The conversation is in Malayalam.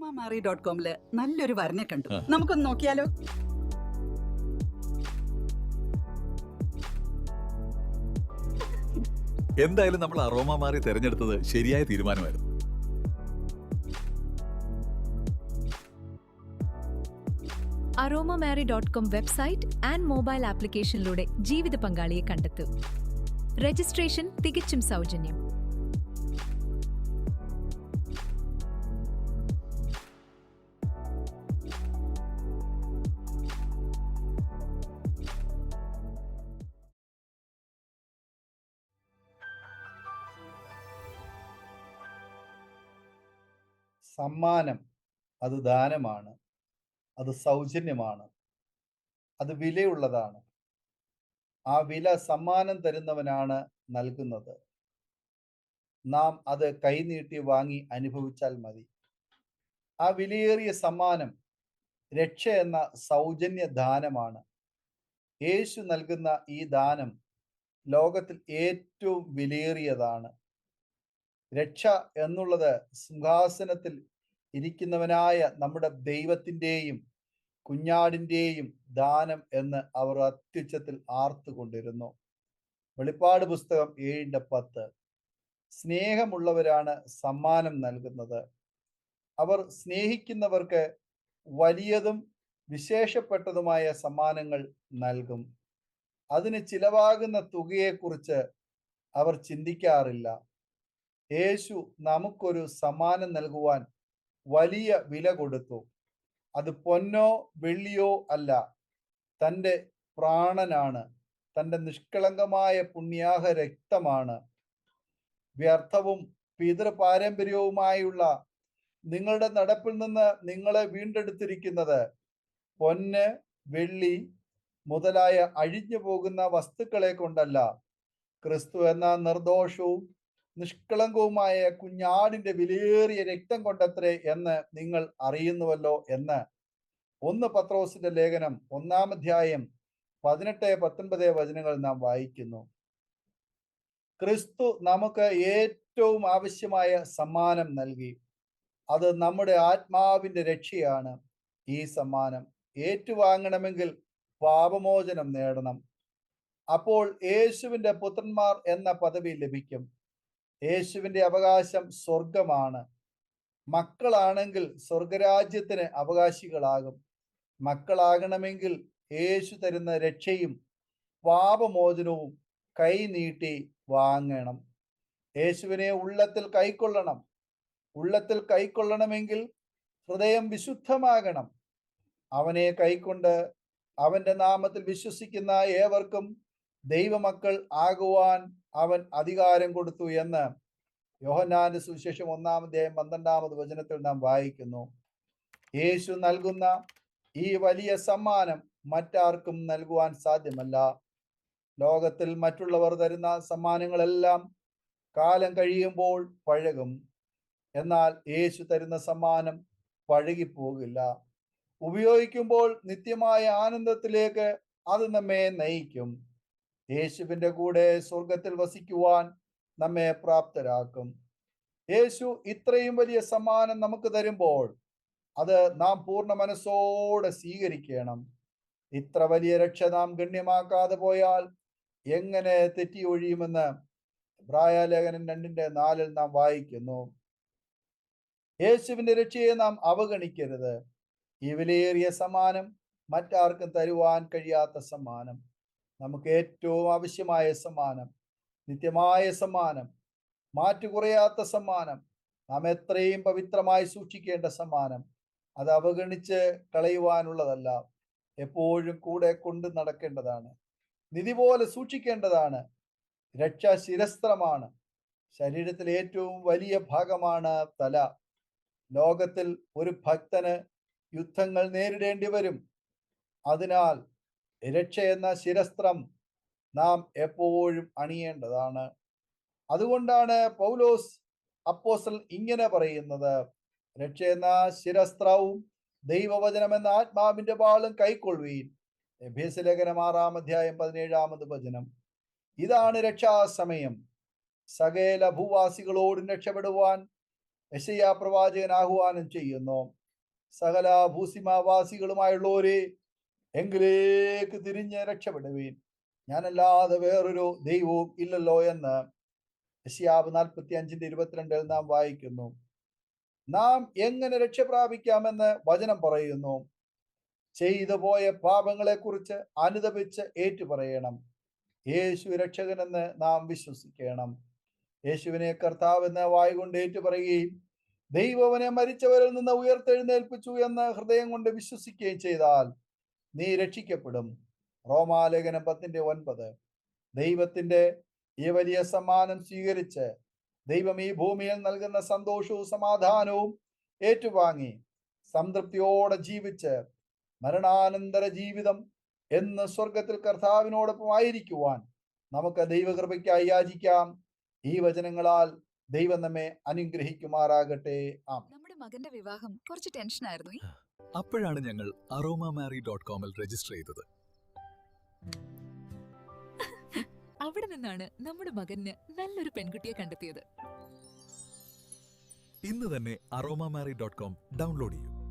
aromamari.com നല്ലൊരു വരനെ കണ്ടു. നമുക്കൊന്ന് നോക്കിയാലോ? എന്തായാലും നമ്മൾ അറോമ മാറി തെരഞ്ഞെടുത്തത് ശരിയായ തീരുമാനമായിരുന്നു. aromamary.com വെബ്സൈറ്റ് ആൻഡ് മൊബൈൽ ആപ്ലിക്കേഷനിലൂടെ ജീവിത പങ്കാളിയെ കണ്ടെത്തൂ. രജിസ്ട്രേഷൻ തികച്ചും സൗജന്യം. സമ്മാനം അത് ദാനമാണ്, അത് സൗജന്യമാണ്, അത് വിലയുള്ളതാണ്. ആ വില സമ്മാനം തരുന്നവനാണ് നൽകുന്നത്. നാം അത് കൈനീട്ടി വാങ്ങി അനുഭവിച്ചാൽ മതി. ആ വിലയേറിയ സമ്മാനം രക്ഷ എന്ന സൗജന്യ ദാനമാണ്. യേശു നൽകുന്ന ഈ ദാനം ലോകത്തിൽ ഏറ്റവും വിലയേറിയതാണ്. രക്ഷ എന്നുള്ളത് സിംഹാസനത്തിൽ ഇരിക്കുന്നവനായ നമ്മുടെ ദൈവത്തിൻ്റെയും കുഞ്ഞാടിൻ്റെയും ദാനം എന്ന് അവർ അത്യുച്ചത്തിൽ ആർത്തുകൊണ്ടിരുന്നു. വെളിപ്പാട് പുസ്തകം 7:10. സ്നേഹമുള്ളവരാണ് സമ്മാനം നൽകുന്നത്. അവർ സ്നേഹിക്കുന്നവർക്ക് വലിയതും വിശേഷപ്പെട്ടതുമായ സമ്മാനങ്ങൾ നൽകും. അതിന് ചിലവാകുന്ന തുകയെക്കുറിച്ച് അവർ ചിന്തിക്കാറില്ല. യേശു നമുക്കൊരു സമ്മാനം നൽകുവാൻ വലിയ വില കൊടുത്തു. അത് പൊന്നോ വെള്ളിയോ അല്ല, തൻ്റെ പ്രാണനാണ്, തൻ്റെ നിഷ്കളങ്കമായ പുണ്യാഹ രക്തമാണ്. വ്യർത്ഥവും പിതൃപാരമ്പര്യവുമായുള്ള നിങ്ങളുടെ നടപ്പിൽ നിന്ന് നിങ്ങളെ വീണ്ടെടുത്തിരിക്കുന്നത് പൊന്ന്, വെള്ളി മുതലായ അഴിഞ്ഞു പോകുന്ന വസ്തുക്കളെ കൊണ്ടല്ല, ക്രിസ്തു എന്ന നിർദോഷവും നിഷ്കളങ്കവുമായ കുഞ്ഞാടിന്റെ വിലയേറിയ രക്തം കൊണ്ടത്രേ എന്ന് നിങ്ങൾ അറിയുന്നുവല്ലോ എന്ന് 1 പത്രോസിന്റെ ലേഖനം 1-ാം അധ്യായം 18-19 വചനങ്ങൾ നാം വായിക്കുന്നു. ക്രിസ്തു നമുക്ക് ഏറ്റവും ആവശ്യമായ സമ്മാനം നൽകി. അത് നമ്മുടെ ആത്മാവിന്റെ രക്ഷയാണ്. ഈ സമ്മാനം ഏറ്റുവാങ്ങണമെങ്കിൽ പാപമോചനം നേടണം. അപ്പോൾ യേശുവിന്റെ പുത്രന്മാർ എന്ന പദവി ലഭിക്കും. യേശുവിന്റെ അവകാശം സ്വർഗമാണ്. മക്കളാണെങ്കിൽ സ്വർഗരാജ്യത്തിന് അവകാശികളാകും. മക്കളാകണമെങ്കിൽ യേശു തരുന്ന രക്ഷയും പാപമോചനവും കൈനീട്ടി വാങ്ങണം. യേശുവിനെ ഉള്ളത്തിൽ കൈക്കൊള്ളണം. ഉള്ളത്തിൽ കൈക്കൊള്ളണമെങ്കിൽ ഹൃദയം വിശുദ്ധമാകണം. അവനെ കൈക്കൊണ്ട് അവന്റെ നാമത്തിൽ വിശ്വസിക്കുന്ന ഏവർക്കും ദൈവമക്കൾ ആകുവാൻ അവൻ അധികാരം കൊടുത്തു എന്ന് യോഹന്നാന്റെ സുവിശേഷം 1-ാം അധ്യായം 12-ാമത് വചനത്തിൽ നാം വായിക്കുന്നു. യേശു നൽകുന്ന ഈ വലിയ സമ്മാനം മറ്റാർക്കും നൽകുവാൻ സാധ്യമല്ല. ലോകത്തിൽ മറ്റുള്ളവർ തരുന്ന സമ്മാനങ്ങളെല്ലാം കാലം കഴിയുമ്പോൾ പഴകും. എന്നാൽ യേശു തരുന്ന സമ്മാനം പഴകിപ്പോകില്ല. ഉപയോഗിക്കുമ്പോൾ നിത്യമായ ആനന്ദത്തിലേക്ക് അത് നമ്മെ നയിക്കും. യേശുവിൻ്റെ കൂടെ സ്വർഗത്തിൽ വസിക്കുവാൻ നമ്മെ പ്രാപ്തരാക്കും. യേശു ഇത്രയും വലിയ സമ്മാനം നമുക്ക് തരുമ്പോൾ അത് നാം പൂർണ്ണ മനസ്സോടെ സ്വീകരിക്കണം. ഇത്ര വലിയ രക്ഷ നാം ഗണ്യമാക്കാതെ പോയാൽ എങ്ങനെ തെറ്റി ഒഴിയുമെന്ന് എബ്രായ ലേഖനം 2:4 നാം വായിക്കുന്നു. യേശുവിന്റെ രക്ഷയെ നാം അവഗണിക്കരുത്. ഈ വിലയേറിയ സമ്മാനം മറ്റാർക്കും തരുവാൻ കഴിയാത്ത സമ്മാനം, നമുക്ക് ഏറ്റവും ആവശ്യമായ സമ്മാനം, നിത്യമായ സമ്മാനം, മാറ്റുകുറയാത്ത സമ്മാനം, നാം എത്രയും പവിത്രമായി സൂക്ഷിക്കേണ്ട സമ്മാനം. അത് അവഗണിച്ച് കളയുവാനുള്ളതല്ല, എപ്പോഴും കൂടെ കൊണ്ട് നടക്കേണ്ടതാണ്, നിധി പോലെ സൂക്ഷിക്കേണ്ടതാണ്. രക്ഷ ശിരസ്ത്രമാണ്. ശരീരത്തിലെ ഏറ്റവും വലിയ ഭാഗമാണ് തല. ലോകത്തിൽ ഒരു ഭക്തന് യുദ്ധങ്ങൾ നേരിടേണ്ടി വരും. അതിനാൽ രക്ഷ എന്ന ശിരസ്ത്രം നാം എപ്പോഴും അണിയേണ്ടതാണ്. അതുകൊണ്ടാണ് പൗലോസ് അപ്പോസ്തലൻ ഇങ്ങനെ പറയുന്നത്: രക്ഷ എന്ന ശിരസ്ത്രവും ദൈവവചനം എന്ന ആത്മാവിന്റെ വാളും കൈക്കൊള്ളുവീൻ. എഫേസ്യ ലേഖനം 6-ാം അധ്യായം 17-ാമത് വചനം. ഇതാണ് രക്ഷാസമയം. സകല ഭൂവാസികളോടും രക്ഷപ്പെടുവാൻ യെശയ്യാ പ്രവാചകൻ ആഹ്വാനം ചെയ്യുന്നു. സകല ഭൂസിമാവാസികളുമായുള്ളവരെ എങ്കിലേക്ക് തിരിഞ്ഞ് രക്ഷപ്പെടുവീൻ, ഞാനല്ലാതെ വേറൊരു ദൈവവും ഇല്ലല്ലോ എന്ന് യെശയ്യാവ് 45:22 നാം വായിക്കുന്നു. നാം എങ്ങനെ രക്ഷ പ്രാപിക്കാമെന്ന് വചനം പറയുന്നു. ചെയ്തു പോയ പാപങ്ങളെ കുറിച്ച് അനുതപിച്ച് ഏറ്റുപറയണം. യേശു രക്ഷകനെന്ന് നാം വിശ്വസിക്കണം. യേശുവിനെ കർത്താവെന്ന് വായുകൊണ്ട് ഏറ്റുപറയുകയും ദൈവവനെ മരിച്ചവരിൽ നിന്ന് ഉയർത്തെഴുന്നേൽപ്പിച്ചു എന്ന് ഹൃദയം കൊണ്ട് വിശ്വസിക്കുകയും ചെയ്താൽ നീ രക്ഷിക്കപ്പെടും. റോമാലേഖനം 10:9. ദൈവത്തിന്റെ ഈ വലിയ സമ്മാനം സ്വീകരിച്ച് ദൈവം ഈ ഭൂമിയിൽ നൽകുന്ന സന്തോഷവും സമാധാനവും ഏറ്റുവാങ്ങി സംതൃപ്തിയോടെ ജീവിച്ച് മരണാനന്തര ജീവിതം എന്ന് സ്വർഗത്തിൽ കർത്താവിനോടൊപ്പം ആയിരിക്കുവാൻ നമുക്ക് ദൈവകൃപയ്ക്കായി യാചിക്കാം. ഈ വചനങ്ങളാൽ ദൈവം നമ്മെ അനുഗ്രഹിക്കുമാറാകട്ടെ. ആമേൻ. നമ്മുടെ മകന്റെ വിവാഹം കുറച്ച് ടെൻഷനായിരുന്നു. അപ്പോഴാണ് ഞങ്ങൾ aromamary.com-ൽ രജിസ്റ്റർ ചെയ്തത്. അവിടെ നിന്നാണ് നമ്മുടെ മകന് നല്ലൊരു പെൺകുട്ടിയെ കണ്ടെത്തിയത്. ഇന്ന് തന്നെ aromamary.com ഡൗൺലോഡ് ചെയ്യൂ.